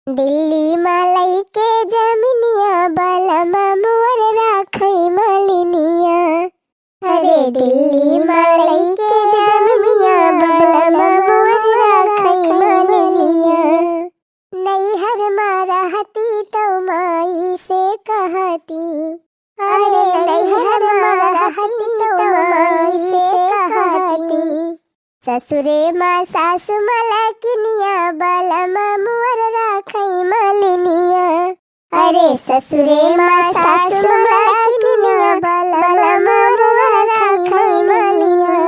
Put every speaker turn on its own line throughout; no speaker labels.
दिल्ली मालई के जमीनिया बालमा मोर राखई मलिनिया। अरे दिल्ली मालई के जमीनिया बालमा मोर राखई मलिनिया। नैहर मारा हती तो माई से कहती। अरे नैहर मारा हती तो माई से कहती। ससुरे माँ सासु मलकिनिया बालमा मोर राखई मलिनिया। अरे ससुरे माँ सासु मलकिनिया बालमा मोर राखई मलिनिया।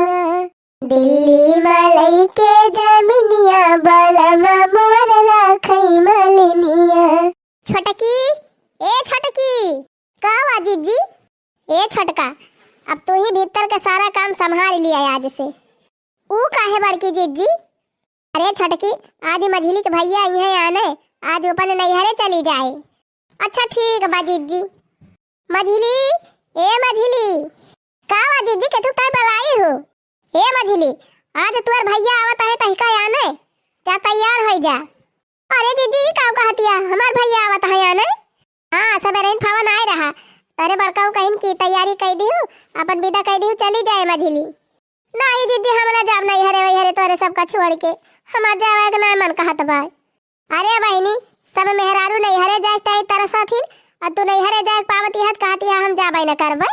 दिल्ली मालई के जमीनिया बालमा मोर राखई मलिनिया। छोटकी ए छोटकी का आजी जी। ए छोटका अब तू ही भीतर का सारा काम संभाल लिया आज से। ऊ काहे बड़की जीजी। अरे छटकी आज मझली के भैया आई है आने, आज ऊपर नैहरे चली जाए। अच्छा ठीक बा जीजी। मझली ए मझली का बा जीजी के तू काय बलाई हो। ए मझली आज तुअर भैया आवत है तहिका आने, जा तैयार हो जा। अरे जीजी का कहतिया हमार भैया आवत है आने। हां सबेरे फावन आए रहा, अरे बड़काऊ कहिन की तैयारी कर दियो, अपन विदा कर दियो, चली जाए मझली। नहीं दीदी हमरा जाब नहीं हरे वही हरे तोरे सबका छोड़ के हमार जावे के ना मन कहत बा। अरे बहनी सब मेहरारू नहीं हरे जाए ताई तरह साथी और तू नहीं हरे जाए पावती हत कहती हम जाबे न करबे।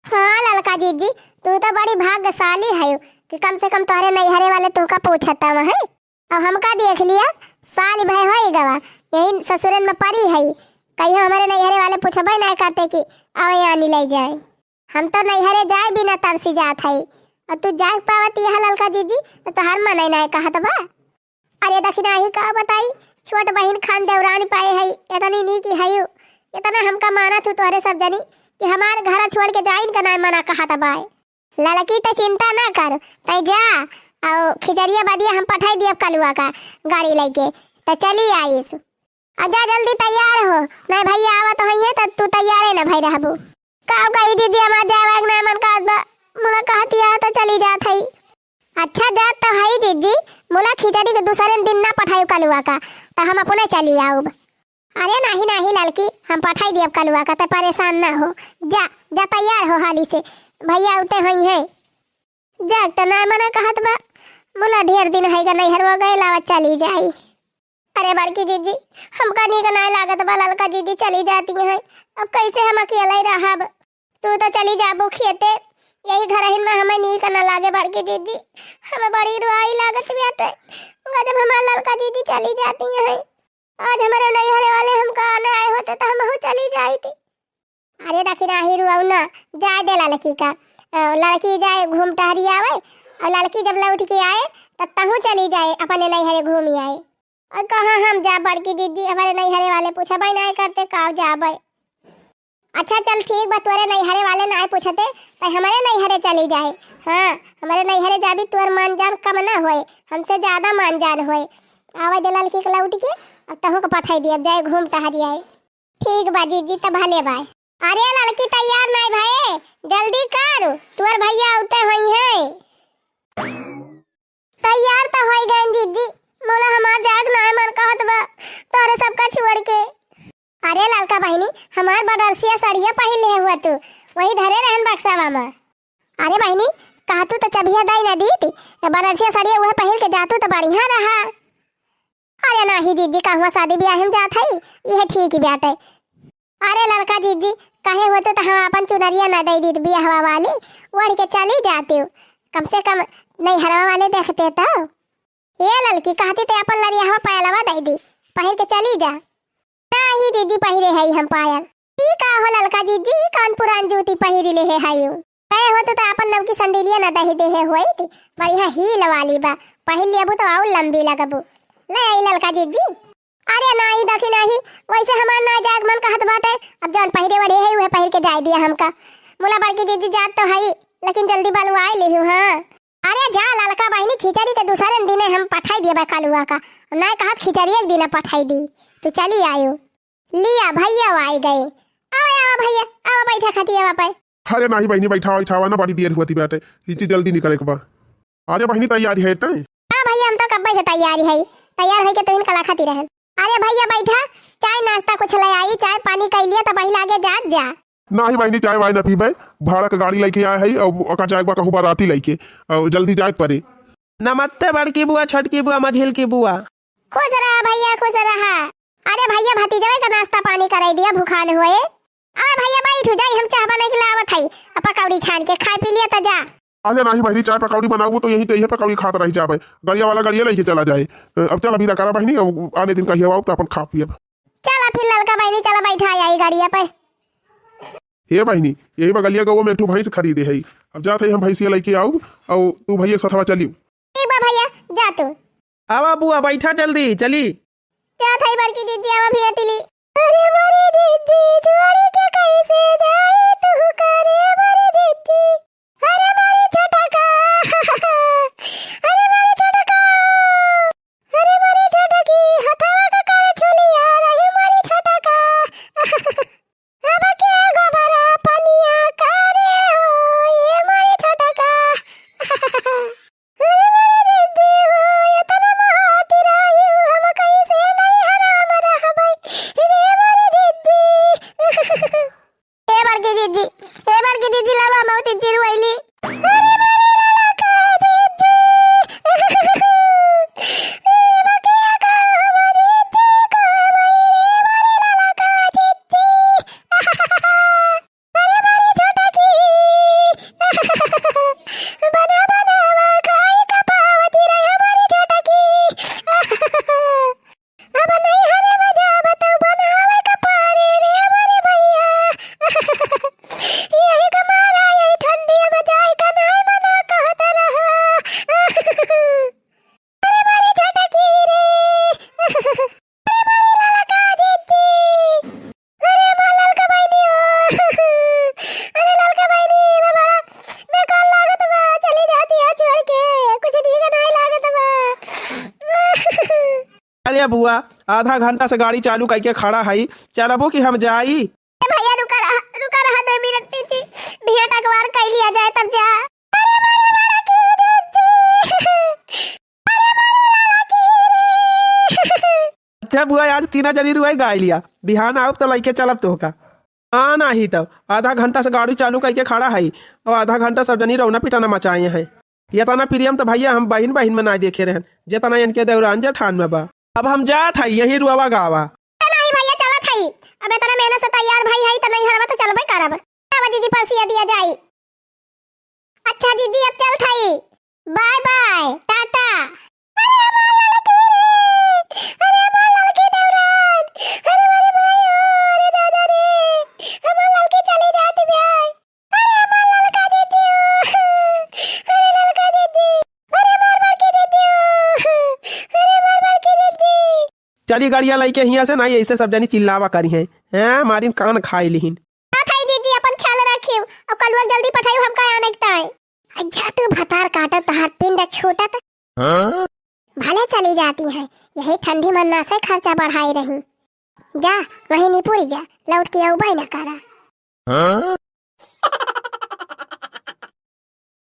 हां ललका जीजी तू तो बड़ी भाग्यशाली है कि कम से कम तोरे नहीं हरे वाले तुका पूछता है। और हमका देख लिया साल भय होई गवा यही ससुरन में परी है, कहीं हमारे नहीं हरे वाले पूछबे ना करते कि आवे आनी ले जाए। हम तो नहीं हरे जाए बिना तरसी जात है और तू जाग पावती है ललका जीजी तो हर मन नहीं कहत बा। अरे दखिना ही का बताई छोट बहन खान देवरानी पाए है इतनी नी की है इतना हमका माना तू तोरे सब जनी कि हमार घर छोड़ के जाइन का ना मना कहत बा। ललकी तो चिंता ना कर तई जा और खिचड़िया बदिया हम पठाई दिए कलुआ का गाड़ी लेके तो चली आईस। आजा जल्दी तैयार हो नहीं भैया आवत है तो तू तैयार है ना भाई रहबू। का कही दीजिए हमार जावे ना मन कहत बा, मुला कहती है तो चली जात है। अच्छा जात तो है जीजी, मुला खिचड़ी के दूसरे दिन ना पठाई कलुआ का तो हम अपने चली आऊब। अरे नहीं नहीं लड़की हम पठाई दिए कलुआ का तो परेशान ना हो, जा जा तैयार हो हाली से भैया उते हुई है। जाग तो ना मना कहत बा, मुला ढेर दिन है नहीं हरवा गए लावा चली जाई। अरे बड़की जीजी हमका नी का ना लागत बा ललका जीजी चली जाती है, अब कैसे हम अकेला ही रहब। तू तो चली जाबू खेते यही घर हिन में हमें नहीं करना लागे बड़की जीजी, हमें बड़ी रुआई लागत बेटे जब हमारे ललका जीजी चली जाती है। आज हमारे नैहरे वाले हमका आने आए होते तो हम चली जाई थी। अरे दखिना ही रुआऊ ना जाए दे लड़की का, लड़की जाए घूम टहरी आवे और लड़की जब लौट के आए तब तहू चली जाए अपने नैहरे घूम आए। और कहाँ हम जा बड़की दीदी हमारे नैहरे वाले पूछा भाई नहीं करते का जाबे। अच्छा चल ठीक बा तोरे नैहरे वाले ना पूछते तो हमारे नैहरे चली जाए। हाँ हमारे नैहरे जाबी तोर मान जान कम ना होए, हमसे ज्यादा मान जान होए। आवा दे लड़की के लौट के अब तहु को पठाई दिया जाए घूम टहरी आए। ठीक बा जीजी तो भले बाय। अरे लड़की तैयार नहीं भाई जल्दी कर तोर भैया उते हुई है। तैयार तो हो गए जीजी, मोला हमार जाग ना मन कहत बा तोरे सबका छोड़ के। अरे ललका बहनी हमार बनारसिया साड़िया पहन ले हुआ तू वही धरे रहन बक्सावा में। अरे बहनी कहतू तो चबिया दाई ना दी थी बनारसिया साड़िया वह पहन के जातू तो बढ़िया रहा। अरे नहीं जीजी कहवा शादी ब्याह हम जात है यह ठीक ही बात है। अरे ललका जीजी कहे होते तो हम अपन चुनरिया ना दे दी ब्याहवा वाली ओढ़ के चली जाती हूँ, कम से कम नहीं हरवा वाले देखते तो। ये ललकी कहती तो अपन लड़िया पायलवा दे दी पहन के चली जा। नहीं दीदी पहिरे है हम पायल की का हो ललका जीजी कान पुरान जूती पहिरी ले है कहे हो तो अपन नव की संडेलिया न दही दे है होई थी बढ़िया हील वाली बा पहिन लेबू तो और लंबी लगबू ले आई ललका जीजी। अरे नहीं दखी नहीं वैसे हमार ना जाग मन कहत बाटे अब जौन पहिरे वढ़े है वह पहिर के जाय दिया हमका। मुला बड़की जीजी जात तो है लेकिन जल्दी बलवाई ले हूं। हां अरे जा ललका बहनी खिचड़ी के दूसरे दिन हम पठाई दिए कलुआ का ना कहत खिचड़ी एक दिन पठाई दी तो चली आयो। लिया भैया आई गए। आओ आओ भैया आओ बैठा खटिया पे।
अरे नहीं बहनी बैठावा ना बड़ी देर हुई बाटे इतनी जल्दी निकले के बा। अरे बहनी तैयारी है तय।
हां भैया हम तो कब से तैयारी है, तैयार है के तो इन कला खाती रहन। अरे भैया बैठा, चाय नाश्ता कुछ ले आई, चाय पानी कर लिया तो वही लागे जात जा।
नहीं बहनी चाय वाय न पीबे, भाड़ा के गाड़ी लेके आए है और ओका चाय कहूँ बाराती लेके और जल्दी जाए पड़े।
नमस्ते बड़की बुआ, छोटकी बुआ, मझिल की बुआ।
खुश रहा भैया, खुश रहा। अरे भैया भतीजवे का नाश्ता पानी कराई दिया, भूखा न हुए। अरे भैया बैठ जाई, हम चाय बना के लावत हई, पकौड़ी छान के खा पी लिया तो जा।
अरे नहीं बहनी चाय पकौड़ी बनाऊ तो यही पकौड़ी खाते रह जाए, गड़िया वाला गड़िया लेके चला जाए। अब चल अभी करा बहनी, अब आने दिन कहिए आओ तो अपन खा पिए।
चला फिर ललका बहनी, चला बैठा आई गाड़िया पे।
हे बहनी यही बगलिया गो में एक भैंस खरीदे है, अब जाते हम भैंसिया लेके आऊ और तू भैया सथवा चलियो।
ठीक बा भैया, जा तू।
आवा बुआ बैठा जल्दी चली।
क्या थाई बड़की दीदी आवा भी अटिली। अरे मारी दीदी छोड़ के कैसे जाए तू करे मारी दीदी। अरे मारी छोटा का, अरे मारी छोटा का, अरे मारी छोटा की हथवा का करे छोलिया रही मारी छोटा का। अब के गोबरा पनिया करे हो ये मारी छोटा का। अरे मारी दीदी हो ये तना महाती रही हम कैसे नहीं हराम रहबै रे मारी दीदी। ए बड़की दीदी लावा मौती जिरवैली। अरे मारी लाला का दीदी, रे बकिया का हमारी दीदी को हमारी रे मारी लाला का दीदी। अरे मारी छोटा की बना बनावा खाई का पावती रे हमारी छोटा की। अब नहीं हरे मजा बताओ बनावे का पारे रे हमारे भैया। यही कमारा यही ठंडी बजाई का नहीं मना कहता रहा। अरे मारी छोटा की रे, अरे मारी लाला का दीदी, अरे मां ललका बहनी हो, अरे ललका बहनी मैं कल लागत बा चली जाती है छोड़ के, कुछ ठीक नहीं लागत बा।
अरे बुआ आधा घंटा से गाड़ी चालू करके खड़ा है, चलबो कि हम जाई।
भैया रुका रहा 2 मिनट दीदी, भैया टकवार कर लिया जाए तब जा। अरे मारे मारा की दीदी, अरे मारे लाला की रे।
अच्छा बुआ आज 3 जनी रुआई गाय लिया, बिहान आओ तो लइके चलब तो का। हाँ नहीं तब आधा घंटा से गाड़ी चालू करके खड़ा है और आधा घंटा सब जनी रौना पिटाना मचाए हैं। ये तना प्रियम तो भैया हम बहन बहन में ना देखे रहन, जेतना इनके दौरान जेठान में बा। अब हम जात है यही रुआवा गावा।
नहीं भैया चलत हई, अब इतना मेहनत से तैयार भाई हई त नहीं हरवा तो चलबे करब। अब दीदी परसिया दिया जाई। अच्छा दीदी अब चल थई, बाय बाय टाटा। अरे मां ललकी रे, अरे मां ललकी देवरान, अरे मारे भाई अरे दादा रे, हम ललकी चली जाती ब्याह। अरे मां ललका दीदी, अरे ललका दीदी, अरे मार की दीदी, अरे मार की दीदी।
चली गाड़िया लइके हिया से नहीं ऐसे सब जनी चिल्लावा करी है, हैं मारिन कान खाई लिहिन।
खाई दीदी अपन ख्याल रखियो और कलवा जल्दी पठाइयो हम का आने का है। अच्छा तू भतार काटा तहार पिंड छोटा था, भले चली जाती है, यही ठंडी मन्ना से खर्चा बढ़ाई रही। जा वही निपुरी जा, लौट के आऊ भाई ना करा।